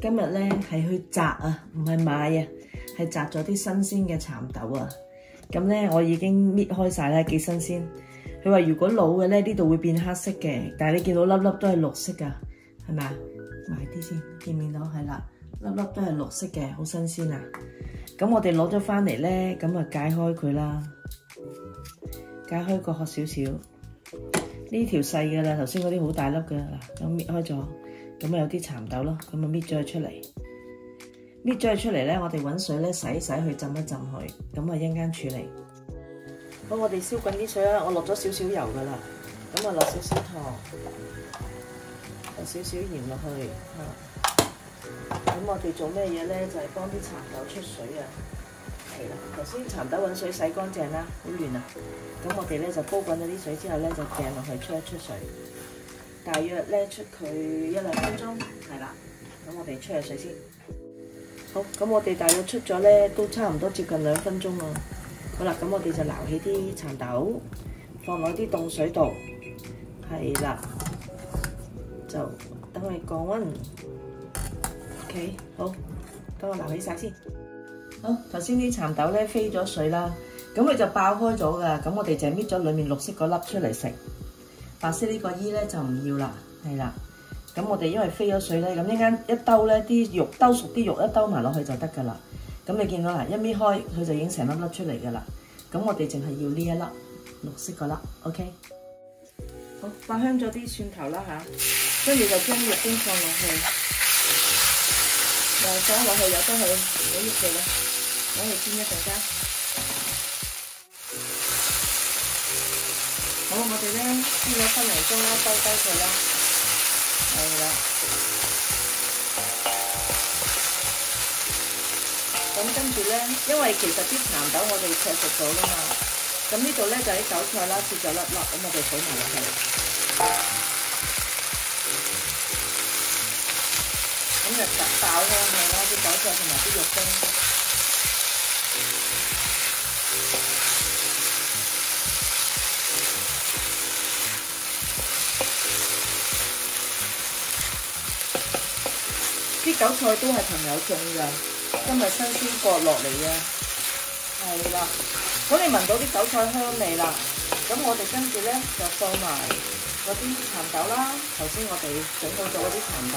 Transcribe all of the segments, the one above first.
今日咧係去摘啊，唔係買啊，係摘咗啲新鮮嘅蠶豆啊。咁咧我已經搣開晒啦，幾新鮮。佢話如果老嘅咧，呢度會變黑色嘅，但係你見到粒粒都係綠色噶，係咪啊？埋啲先，見唔見到？係啦，粒粒都係綠色嘅，好新鮮啊！咁我哋攞咗翻嚟咧，咁啊解開佢啦，解開個殼少少。呢條細嘅啦，頭先嗰啲好大粒嘅啦，咁搣開咗。咁啊有啲蠶豆咯，咁啊搣咗佢出嚟，搣咗佢出嚟咧，我哋揾水咧洗一洗佢，浸一浸佢，咁啊一陣間處理。好，我哋燒滾啲水啦，我落咗少少油噶啦，咁啊落少少糖，落少少鹽落去嚇。咁我哋做咩嘢咧？就係幫啲蠶豆出水啊。係啦，頭先蠶豆揾水洗乾淨啦，好亂啊。咁我哋咧就煲滾咗啲水之後咧，就掟落去出一出水。大約咧出佢1-2分鐘，係啦。咁我哋出下水先。好，咁我哋大約出咗咧，都差唔多接近2分鐘啦。好啦，咁我哋就撈起啲蠶豆，放落啲凍水度，係啦，就等佢降溫。OK， 好，等我撈起晒先。好，頭先啲蠶豆咧飛咗水啦，咁佢就爆開咗噶，咁我哋就搣咗裡面綠色嗰粒出嚟食。白色呢個衣咧就唔要啦，係啦。咁我哋因為飛咗水咧，咁一間一兜咧啲肉兜熟啲肉一兜埋落去就得噶啦。咁你見到啦，一搣開佢就已經成粒粒出嚟噶啦。咁我哋淨係要呢一粒綠色嗰粒 ，OK。好，爆香咗啲蒜頭啦嚇，跟住就將肉丁放落去，又放落去由得佢唔好喐佢啦，攞去煎一陣間。好，我哋咧煎咗分零鐘啦，收低佢啦，係啦。咁跟住咧，因為其實啲蠶豆我哋灼熟咗啦嘛，咁呢度咧就啲韭菜啦，切咗粒粒，咁我哋倒埋落去。咁就爆香嘅啦，啲韭菜同埋啲肉丁。啲韭菜都係朋友種㗎，今日新鮮割落嚟嘅，係啦。咁你聞到啲韭菜香味啦，咁我哋跟住咧就放埋嗰啲蠶豆啦。頭先我哋整好咗嗰啲蠶豆。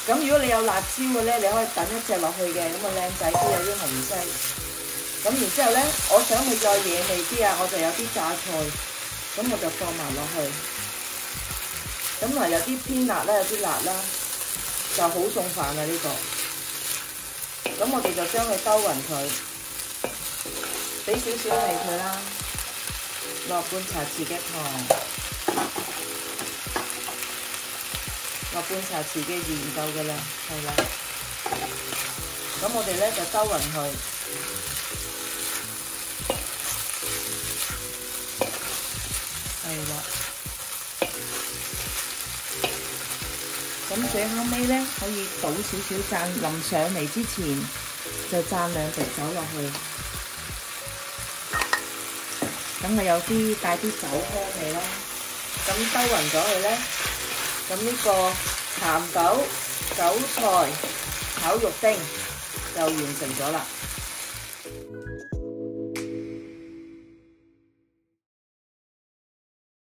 咁如果你有辣椒嘅咧，你可以等一隻落去嘅，咁啊靚仔啲，有啲紅色。咁然之後咧，我想佢再惹味啲啊，我就有啲榨菜，咁我就放埋落去。咁啊有啲偏辣啦，有啲辣啦。就好餸飯啊呢個，咁我哋就將佢兜勻佢，俾少少味佢啦，落半茶匙嘅糖，落半茶匙嘅鹽就㗎啦，係啦。咁我哋咧就兜勻佢，係啦。咁最後尾咧，可以倒少少讚，臨上嚟之前就讚2滴酒落去，咁咪有啲帶啲酒香味咯。咁兜勻咗佢咧，咁呢個蠶豆、韭菜炒肉丁就完成咗啦。